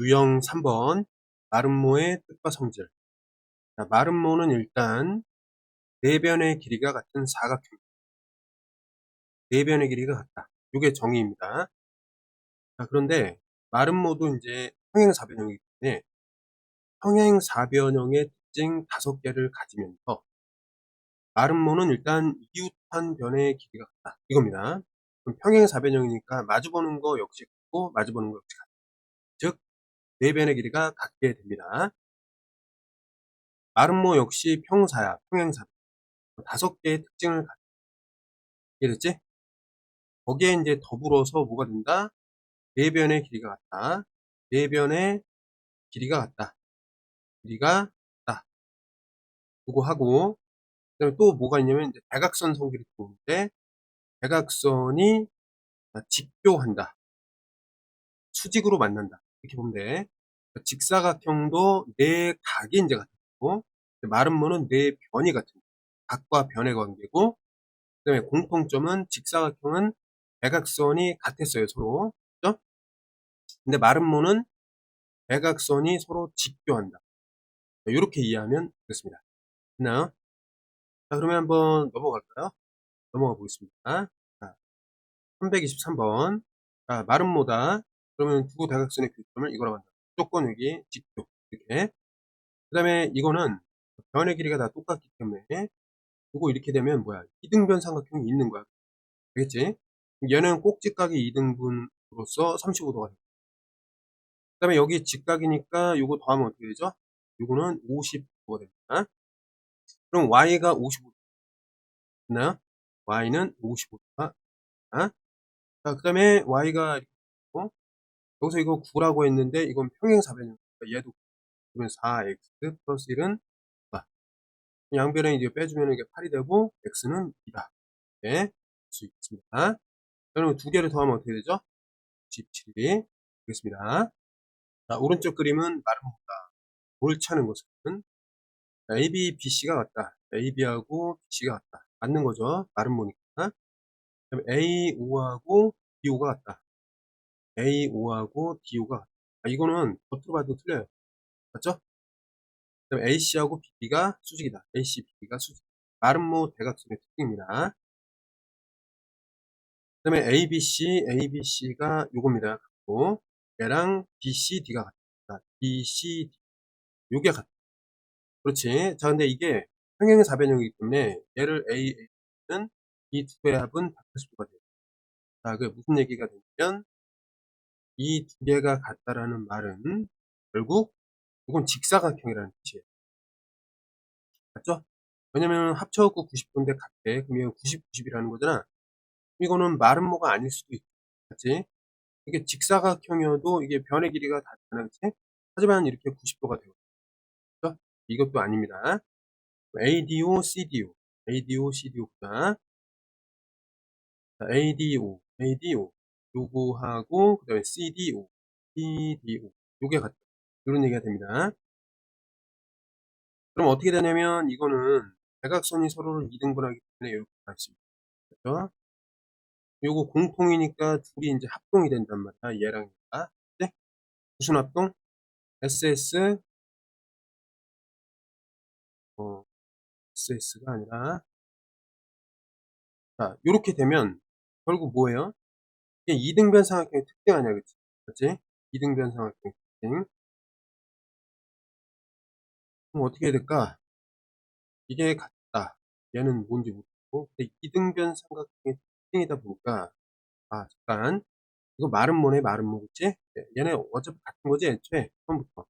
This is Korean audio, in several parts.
유형 3번 마름모의 뜻과 성질. 자, 마름모는 일단 내변의 길이가 같은 사각형. 내변의 길이가 같다. 이게 정의입니다. 자, 그런데 마름모도 이제 평행사변형이기 때문에 평행사변형의 특징 5개를 가지면서 마름모는 일단 이웃한 변의 길이가 같다. 이겁니다. 그럼 평행사변형이니까 마주보는 거 역시 같고 마주보는 거 역시 같다. 즉 내변의 길이가 같게 됩니다. 마름모 역시 평사야, 평행사변. 5개의 특징을 갖게 됐지? 거기에 이제 더불어서 뭐가 된다? 내변의 길이가 같다. 내변의 길이가 같다. 길이가 같다. 그거 하고, 그다음에 또 뭐가 있냐면 이제 대각선 성질이 들어오는데 대각선이 직교한다. 수직으로 만난다. 이렇게 보면 돼. 직사각형도 네 각이 이제 같고, 마름모는 네 변이 같은 거. 각과 변의 관계고, 그다음에 공통점은 직사각형은 대각선이 같았어요, 서로. 그죠? 근데 마름모는 대각선이 서로 직교한다. 이렇게 이해하면 되겠습니다. 됐나요? 자, 그러면 한번 넘어갈까요? 넘어가 보겠습니다. 자, 323번. 자, 마름모다. 그러면 두 대각선의 교점을 이거라고 한다. 무조건 여기 직교. 이렇게. 그 다음에 이거는 변의 길이가 다 똑같기 때문에 이거 이렇게 되면 뭐야? 이등변 삼각형이 있는 거야. 알겠지? 얘는 꼭 직각이 2등분으로서 35도가 됩니다. 그 다음에 여기 직각이니까 요거 더하면 어떻게 되죠? 요거는 50도가 됩니다. 그럼 y가 55도 있나요? y는 55도가 자, 그 다음에 y가 이렇게 있고, 여기서 이거 9라고 했는데 이건 평행사변이니까 얘도 그러면 4x 플러스 1은 9다. 양변에 이제 빼주면 이게 8이 되고 x는 2다. 네, 볼 수 있습니다. 그러면 두 개를 더하면 어떻게 되죠? 17이 되겠습니다. 자, 오른쪽 그림은 마름모다. 옳지 않은 것은 AB, BC가 같다. AB하고 BC가 같다. 맞는 거죠. 마름모니까. 그다음에 A5하고 D5가 같다. A5하고 D5가 같다. 이거는 겉으로 봐도 틀려요. 맞죠? 그다음에 AC하고 BB가 수직이다. AC, BB가 수직. 마름모 대각선의 특징입니다. 그 다음에 ABC, ABC가 요겁니다. 같고, 얘랑 BCD가 같다. BCD. 요게 같다. 그렇지. 자, 근데 이게 평행사변형이기 때문에 얘를 A는 이 두 개의 합은 180도가 돼요. 자, 그게 무슨 얘기가 되냐면 이 두 개가 같다라는 말은 결국 이건 직사각형이라는 뜻이에요. 맞죠? 왜냐면 합쳐갖고 90도인데 같대. 그러면 90, 90이라는 거잖아. 이거는 마름모가 아닐 수도 있지. 맞지? 이게 직사각형이어도 이게 변의 길이가 같잖아. 그치? 하지만 이렇게 90도가 되고. 그죠? 이것도 아닙니다. ADO, CDO. ADO, CDO구나. ADO, ADO. 요거하고, 그 다음에 CDO, CDO. 요게 같다. 이런 얘기가 됩니다. 그럼 어떻게 되냐면, 이거는 대각선이 서로를 2등분하기 때문에 이렇게 갈 수 있습니다. 그죠? 요거 공통이니까 둘이 이제 합동이 된단 말이야. 얘랑 얘가. 네? 무슨 합동? SS, SS가 아니라, 자, 요렇게 되면, 결국 뭐예요? 이게 2등변 삼각형의 특징 아니야, 그치? 그치? 2등변 삼각형의 특징. 그럼 어떻게 해야 될까? 이게 같다. 얘는 뭔지 모르겠고. 근데 2등변 삼각형의 특징이다 보니까, 잠깐. 이거 마름모네, 마름모, 그치? 얘네 어차피 같은 거지, 애초에? 처음부터.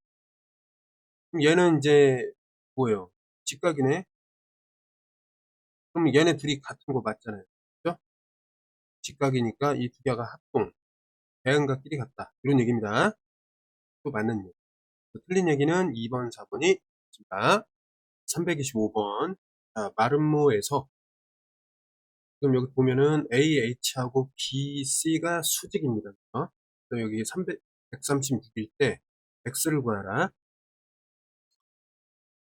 그럼 얘는 이제, 뭐예요? 직각이네? 그럼 얘네 둘이 같은 거 맞잖아요. 그죠? 직각이니까 이 두 개가 합동. 대응각끼리 같다. 이런 얘기입니다. 또 맞는 얘기. 틀린 얘기는 2번, 4번이 있습니다. 325번. 자, 마름모에서 그럼 여기 보면은 AH하고 BC가 수직입니다. 그럼 여기 136일 때 X를 구하라. 자,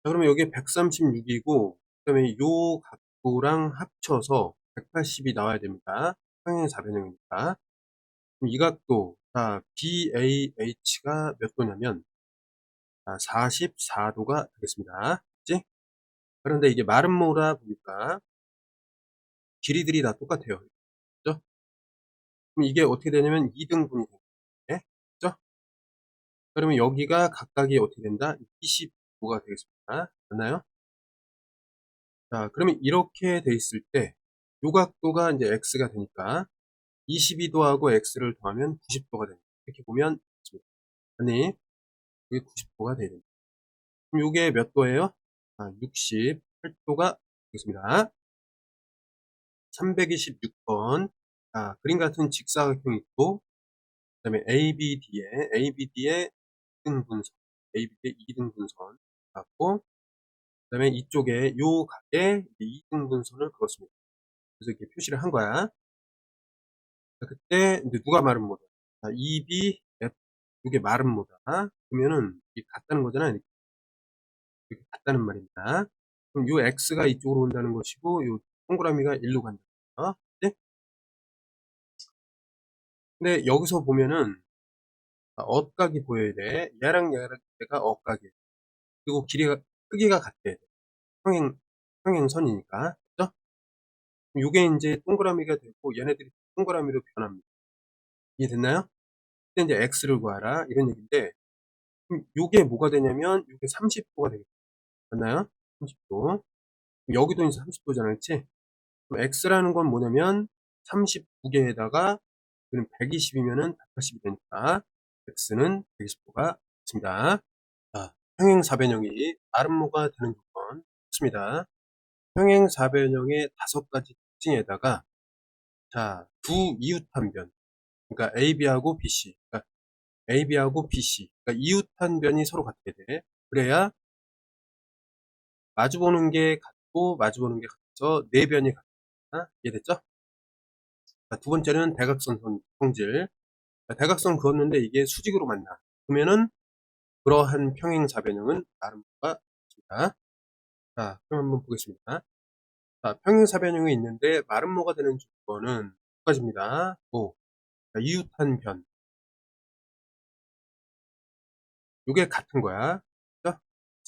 그러면 여기 136이고 그다음에 요 각도랑 합쳐서 180이 나와야 됩니다. 평행사변형이니까. 그럼 이 각도, 자, BAH가 몇 도냐면 44도가 되겠습니다. 그치? 그런데 이게 마름모라 보니까 길이들이 다 똑같아요. 그죠? 그럼 이게 어떻게 되냐면 2등분이 되네. 그죠? 그러면 여기가 각각이 어떻게 된다? 25가 되겠습니다. 맞나요? 자, 그러면 이렇게 돼 있을 때 요 각도가 이제 x가 되니까 22도하고 x를 더하면 90도가 됩니다. 이렇게 보면 맞습니다. 아니, 이게 90도가 돼야 됩니다. 그럼 요게 몇 도예요? 68도가 되겠습니다. 326번. 그림 같은 직사각형이 있고, 그 다음에 ABD에 2등분선, ABD에 2등분선 갖고, 그 다음에 이쪽에 요 각에 2등분선을 그었습니다. 그래서 이렇게 표시를 한 거야. 그때 이제 누가 마른 모다? EB, F, 이게 마른 모다. 그러면은 이게 같다는 거잖아. 이렇게 같다는 말입니다. 그럼 요 X가 이쪽으로 온다는 것이고, 요 동그라미가 일로 간다. 네? 근데 여기서 보면은 억각이 보여야 돼. 얘랑 얘가 억각이에요. 그리고 크기가 같아야 돼. 평행선이니까. 그죠? 요게 이제 동그라미가 되고 얘네들이 동그라미로 변합니다. 이해됐나요? 근데 이제 x를 구하라 이런 얘기인데, 그럼 요게 뭐가 되냐면 요게 30도가 되겠죠. 맞나요? 30도. 여기도 이제 30도잖아, 그치? 그럼 x라는 건 뭐냐면 39개에다가 120이면은 180이 되니까 x는 120도가 있습니다. 자, 평행사변형이 마름모가 되는 조건 좋습니다. 평행사변형의 5가지 특징에다가 두 이웃한 변, 그러니까 AB하고 BC, 그러니까 AB하고 BC, 그러니까 이웃한 변이 서로 같아야 돼. 그래야 마주보는 게 같고 마주보는 게 같아서 네 변이 같다. 이해됐죠? 자, 두 번째는 대각선 성질. 대각선 그었는데 이게 수직으로 만나. 그러면은 그러한 평행사변형은 마름모가 있습니다. 자, 그럼 한번 보겠습니다. 자, 평행사변형이 있는데 마름모가 되는 조건은 두 가지입니다. 이웃한 변. 요게 같은 거야. 그죠?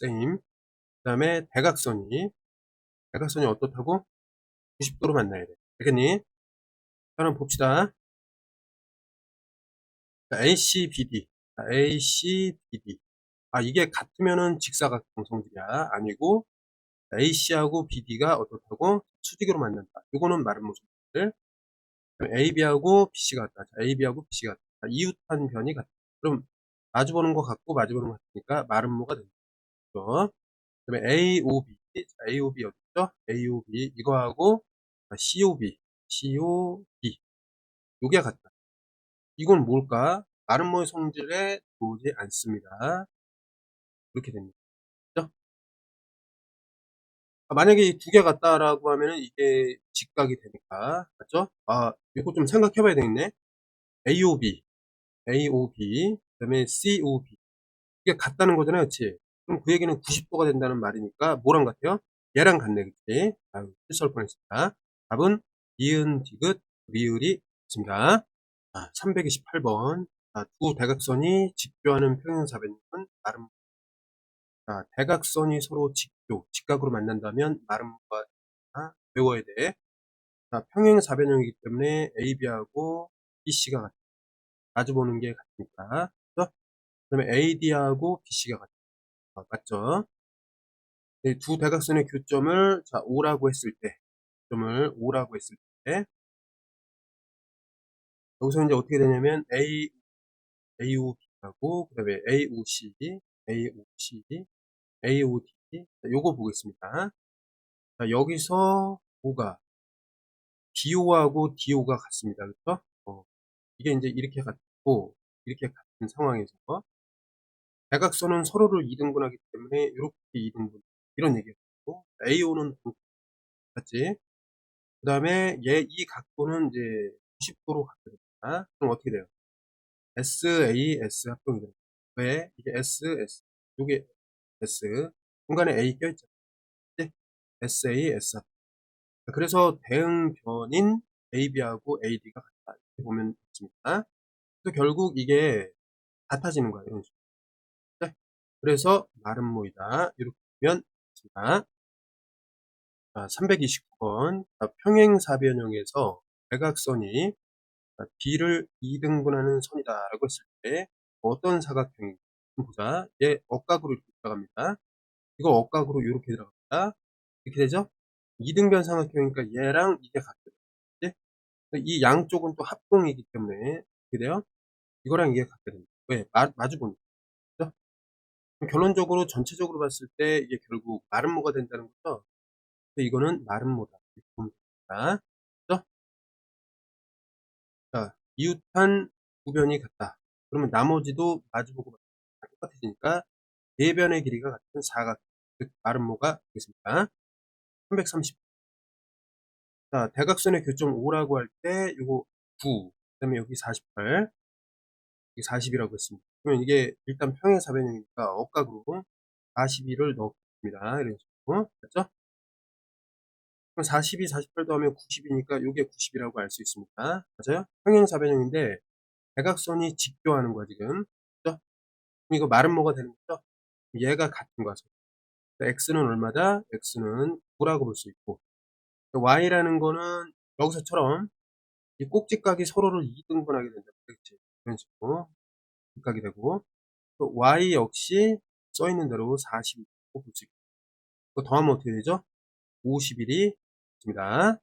same. 그 다음에 대각선이 어떻다고? 90도로 만나야 돼. 알겠니? 자, 그럼 봅시다. 자, ACBD. 자, ACBD. 이게 같으면은 직사각형 성질이야. 아니고, AC하고 BD가 어떻다고? 수직으로 만난다. 요거는 마름모 성질. AB하고 BC가 같다. 자, AB하고 BC가 같다. 자, 이웃한 변이 같다. 그럼 마주보는 것 같고 마주보는 것 같으니까 마름모가 된다. 그 다음에 AOB. 자, AOB 어딨죠? AOB 이거하고 COB 요게 같다. 이건 뭘까? 마름모의 성질에 들어오지 않습니다. 이렇게 됩니다. 그죠? 만약에 이 두 개 같다라고 하면은 이게 직각이 되니까 맞죠? 이거 좀 생각해 봐야 되겠네. AOB 그 다음에 COB 이게 같다는 거잖아요, 그치? 그럼 그 얘기는 90도가 된다는 말이니까 뭐랑 같아요? 얘랑 같네, 그치? 실수할 뻔했습니다. 답은 이은, 디귿, 리을이 있습니다. 328번. 두 대각선이 직교하는 평행사변형은 마름. 대각선이 서로 직각으로 만난다면 마름모가 외워야 돼. 평행사변형이기 때문에 AB하고 BC가 같아. 마주보는 게 같으니까. 그 다음에 AD하고 BC가 같아. 맞죠? 두 대각선의 교점을 5라고 했을 때, 여기서 이제 어떻게 되냐면 AOB하고 그 다음에 AOD 요거 보겠습니다. 여기서 O가 DO하고 DO가 같습니다. 그렇죠? 이게 이제 이렇게 같고 이렇게 같은 상황에서 대각선은 서로를 2등분하기 때문에 이렇게 2등분 이런 얘기였고 AO는 같지. 그 다음에 이 각도는 이제 90도로 같거든요. 그럼 어떻게 돼요? SAS 합동이 돼요. 왜? 이게 S, 요게 S, 중간에 A 껴있잖아요. SAS 합동. 그래서 대응변인 AB하고 AD가 같다. 이렇게 보면 됩니다. 또 결국 이게 같아지는 거야. 이런 식으로. 네? 그래서 마름모이다. 이렇게 보면 됩니다. 자, 329번. 평행사변형에서 대각선이 B를 2등분하는 선이다라고 했을 때 어떤 사각형인가 보자. 얘 억각으로 이렇게 들어갑니다. 이거 억각으로 이렇게 들어갑니다. 이렇게 되죠? 2등변 삼각형이니까 얘랑 이게 같게 돼요. 이 양쪽은 또 합동이기 때문에 어떻게 돼요? 이거랑 이게 같게 됩니다. 왜? 마주 보니까. 그죠? 그럼 결론적으로 전체적으로 봤을 때 이게 결국 마름모가 된다는 거죠. 이거는 마름모다. 이렇게 보면 됩니다. 그죠? 자, 이웃한 두 변이 같다. 그러면 나머지도 마주보고 똑같아지니까 네 변의 길이가 같은 사각, 즉 마름모가 되겠습니다. 330. 자, 대각선의 교점 5라고 할 때 이거 9, 그 다음에 여기 48, 여기 40이라고 했습니다. 그러면 이게 일단 평행사변형이니까 억각으로 42를 넣겠습니다. 이런 식으로. 됐죠? 그럼 42, 48 더하면 90이니까 이게 90이라고 알 수 있습니다. 맞아요? 평행사변형인데 대각선이 직교하는 거야 지금. 그죠? 그럼 이거 마름모가 되는 거죠? 얘가 같은 거죠. x는 얼마다? x는 9라고 볼 수 있고 y라는 거는 여기서처럼 이 꼭지각이 서로를 2등분하게 된다. 그렇지? 이런 식으로 각이 되고 또 y 역시 써있는 대로 40이라고 볼 수 있고 또 더하면 어떻게 되죠? 51이 됩니다.